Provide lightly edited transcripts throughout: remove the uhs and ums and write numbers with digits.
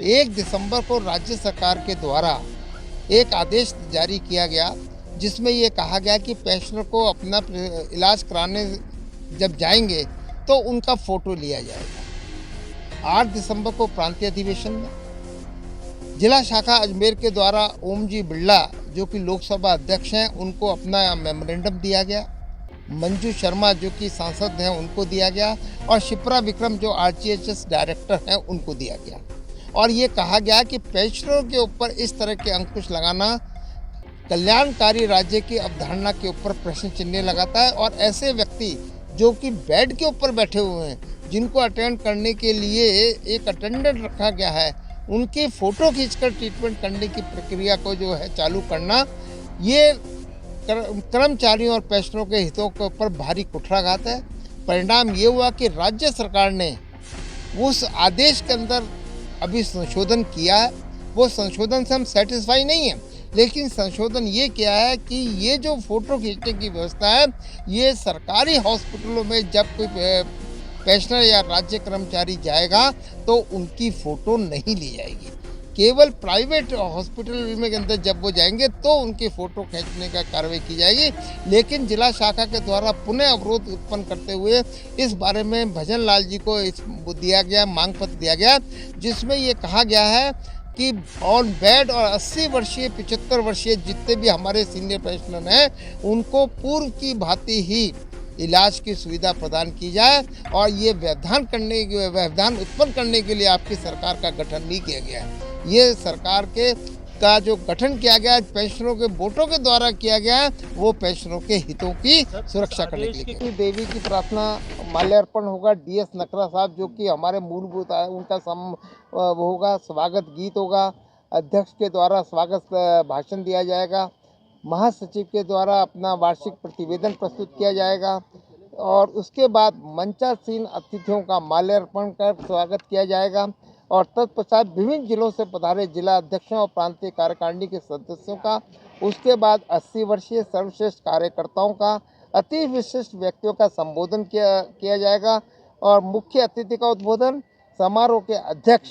1 दिसंबर को राज्य सरकार के द्वारा एक आदेश जारी किया गया, जिसमें ये कहा गया कि पेंशनर को अपना इलाज कराने जब जाएंगे तो उनका फोटो लिया जाएगा। 8 दिसंबर को प्रांतीय अधिवेशन में जिला शाखा अजमेर के द्वारा ओम जी बिरला, जो कि लोकसभा अध्यक्ष हैं, उनको अपना मेमोरेंडम दिया गया। मंजू शर्मा, जो कि सांसद हैं, उनको दिया गया। और शिप्रा विक्रम, जो आरजीएचएस डायरेक्टर हैं, उनको दिया गया। और ये कहा गया कि पेंशनरों के ऊपर इस तरह के अंकुश लगाना कल्याणकारी राज्य की अवधारणा के ऊपर प्रश्न चिन्ह लगाता है। और ऐसे व्यक्ति जो कि बेड के ऊपर बैठे हुए हैं, जिनको अटेंड करने के लिए एक अटेंडेंट रखा गया है, उनकी फ़ोटो खींचकर ट्रीटमेंट करने की प्रक्रिया को जो है चालू करना, ये कर्मचारियों और पेंशनरों के हितों के ऊपर भारी कुठाराघात है। परिणाम ये हुआ कि राज्य सरकार ने उस आदेश के अंदर अभी संशोधन किया है। वो संशोधन से हम सेटिस्फाई नहीं हैं, लेकिन संशोधन ये किया है कि ये जो फ़ोटो खींचने की व्यवस्था है, ये सरकारी हॉस्पिटलों में जब कोई पेंशनर या राज्य कर्मचारी जाएगा तो उनकी फ़ोटो नहीं ली जाएगी। केवल प्राइवेट हॉस्पिटल में के अंदर जब वो जाएंगे तो उनकी फ़ोटो खींचने का कार्रवाई की जाएगी। लेकिन जिला शाखा के द्वारा पुनः अवरोध उत्पन्न करते हुए इस बारे में भजन लाल जी को दिया गया मांग पत्र दिया गया, जिसमें ये कहा गया है कि ऑन बेड और 80 वर्षीय 75 वर्षीय जितने भी हमारे सीनियर पेंशनर हैं, उनको पूर्व की भांति ही इलाज की सुविधा प्रदान की जाए। और ये व्यवधान उत्पन्न करने के लिए आपकी सरकार का गठन नहीं किया गया है। ये सरकार का जो गठन किया गया है, पेंशनरों के वोटों के द्वारा किया गया है, वो पेंशनरों के हितों की सुरक्षा करने के लिए। देवी की प्रार्थना माल्यार्पण होगा। डीएस नकरा साहब, जो कि हमारे मूलभूत है, उनका वो होगा, स्वागत गीत होगा, अध्यक्ष के द्वारा स्वागत भाषण दिया जाएगा, महासचिव के द्वारा अपना वार्षिक प्रतिवेदन प्रस्तुत किया जाएगा और उसके बाद मंचासीन अतिथियों का माल्यार्पण कर स्वागत किया जाएगा। और तत्पश्चात विभिन्न जिलों से पधारे जिला अध्यक्षों और प्रांतीय कार्यकारिणी के सदस्यों का, उसके बाद 80 वर्षीय सर्वश्रेष्ठ कार्यकर्ताओं का, अति विशिष्ट व्यक्तियों का संबोधन किया जाएगा। और मुख्य अतिथि का उद्बोधन समारोह के अध्यक्ष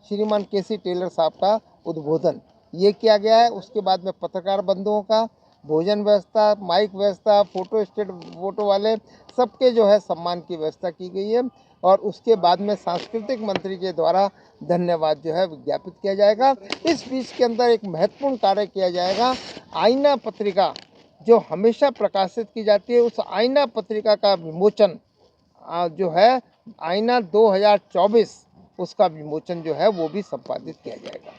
श्रीमान केसी टेलर साहब का उद्बोधन ये किया गया है। उसके बाद में पत्रकार बंधुओं का भोजन व्यवस्था, माइक व्यवस्था, फोटो स्टेट फोटो वाले सबके जो है सम्मान की व्यवस्था की गई है। और उसके बाद में सांस्कृतिक मंत्री के द्वारा धन्यवाद जो है विज्ञापित किया जाएगा। इस बीच के अंदर एक महत्वपूर्ण कार्य किया जाएगा। आईना पत्रिका जो हमेशा प्रकाशित की जाती है, उस आईना पत्रिका का विमोचन जो है आईना 2024, उसका विमोचन जो है वो भी संपादित किया जाएगा।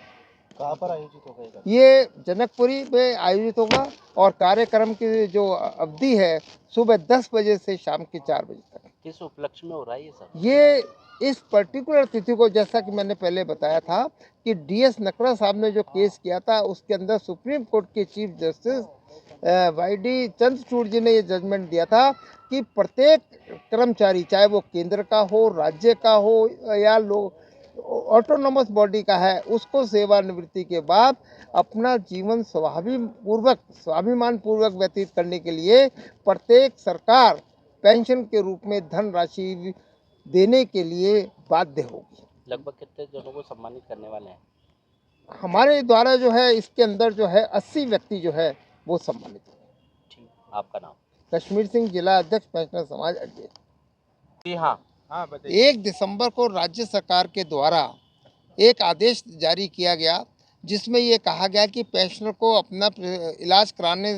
कहाँ पर आयोजित होगा? ये जनकपुरी में आयोजित होगा और कार्यक्रम की जो अवधि है सुबह 10 बजे से शाम के 4 बजे तक। किस उपलक्ष्य में हो रहा है ये सब? ये इस पर्टिकुलर तिथि को, जैसा कि मैंने पहले बताया था कि डीएस नकरा साहब ने जो केस किया था, उसके अंदर सुप्रीम कोर्ट के चीफ जस्टिस वाईडी चंद्रचूड़ जी ने ये जजमेंट दिया था कि प्रत्येक कर्मचारी, चाहे वो केंद्र का हो, राज्य का हो या ऑटोनोमस बॉडी का है, उसको सेवानिवृत्ति के बाद अपना जीवन स्वाभिमान पूर्वक व्यतीत करने के लिए प्रत्येक सरकार पेंशन के रूप में धनराशि देने के लिए बाध्य होगी। लगभग कितने जनों को सम्मानित करने वाले हैं? हमारे द्वारा जो है इसके अंदर जो है 80 व्यक्ति जो है वो सम्मानित होंगे। ठीक, आपका नाम? कश्मीर सिंह, जिला अध्यक्ष पेंशनर समाज अजमेर। जी हाँ। 1 दिसंबर को राज्य सरकार के द्वारा एक आदेश जारी किया गया, जिसमें ये कहा गया कि पेंशनर को अपना इलाज कराने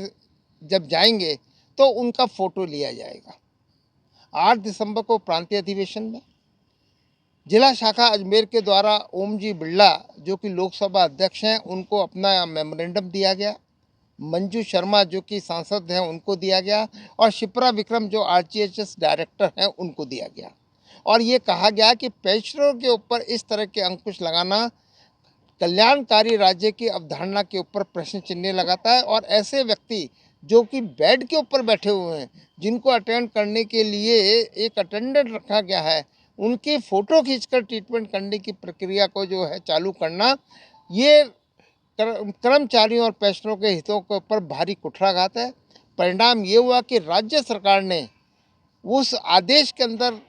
जब जाएंगे तो उनका फोटो लिया जाएगा। 8 दिसंबर को प्रांतीय अधिवेशन में जिला शाखा अजमेर के द्वारा ओम जी बिरला, जो कि लोकसभा अध्यक्ष हैं, उनको अपना मेमोरेंडम दिया गया। मंजू शर्मा, जो कि सांसद हैं, उनको दिया गया। और शिप्रा विक्रम, जो आरजीएचएस डायरेक्टर हैं, उनको दिया गया। और ये कहा गया कि पेंशनरों के ऊपर इस तरह के अंकुश लगाना कल्याणकारी राज्य की अवधारणा के ऊपर प्रश्न चिन्ह लगाता है। और ऐसे व्यक्ति जो कि बेड के ऊपर बैठे हुए हैं, जिनको अटेंड करने के लिए एक अटेंडेंट रखा गया है, उनकी फ़ोटो खींचकर ट्रीटमेंट करने की प्रक्रिया को जो है चालू करना, ये कर्मचारियों और पेंशनरों के हितों के ऊपर भारी कुठाराघात है। परिणाम ये हुआ कि राज्य सरकार ने उस आदेश के अंदर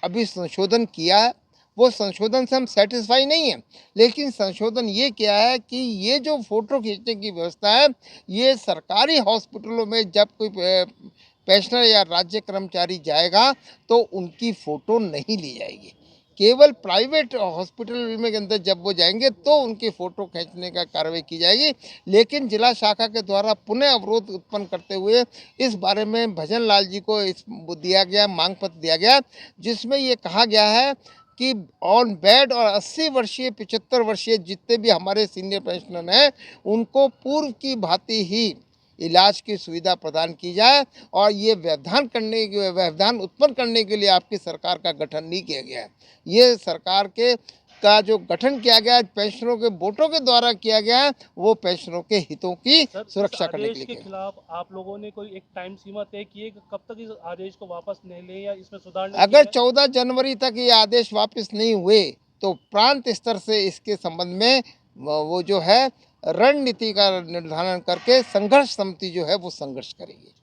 अभी संशोधन किया है। वो संशोधन से हम सेटिस्फाई नहीं है, लेकिन संशोधन ये किया है कि ये जो फ़ोटो खींचने की व्यवस्था है, ये सरकारी हॉस्पिटलों में जब कोई पेंशनर या राज्य कर्मचारी जाएगा तो उनकी फ़ोटो नहीं ली जाएगी। केवल प्राइवेट हॉस्पिटल में के अंदर जब वो जाएंगे तो उनकी फ़ोटो खींचने का कार्रवाई की जाएगी। लेकिन जिला शाखा के द्वारा पुनः अवरोध उत्पन्न करते हुए इस बारे में भजन लाल जी को दिया गया मांग पत्र दिया गया, जिसमें ये कहा गया है कि ऑन बेड और 80 वर्षीय 75 वर्षीय जितने भी हमारे सीनियर पेंशनर हैं, उनको पूर्व की भांति ही इलाज की सुविधा प्रदान की जाए। और ये व्यवधान उत्पन्न करने के लिए आपकी सरकार का गठन नहीं किया गया है। ये सरकार के का जो गठन किया गया है पेंशनरों के वोटों के द्वारा किया गया है, वो पेंशनरों के हितों की सर, सुरक्षा इस करने के आदेश लिए के किया है। खिलाफ आप लोगों ने कोई एक टाइम सीमा तय की है कि कब तक इस आदेश को वापस नहीं लें या इसमें सुधार नहीं अगर किया 14 जनवरी तक ये आदेश वापस नहीं हुए तो प्रांत स्तर से इसके संबंध में वो जो है रणनीति का निर्धारण करके संघर्ष समिति जो है वो संघर्ष करेगी।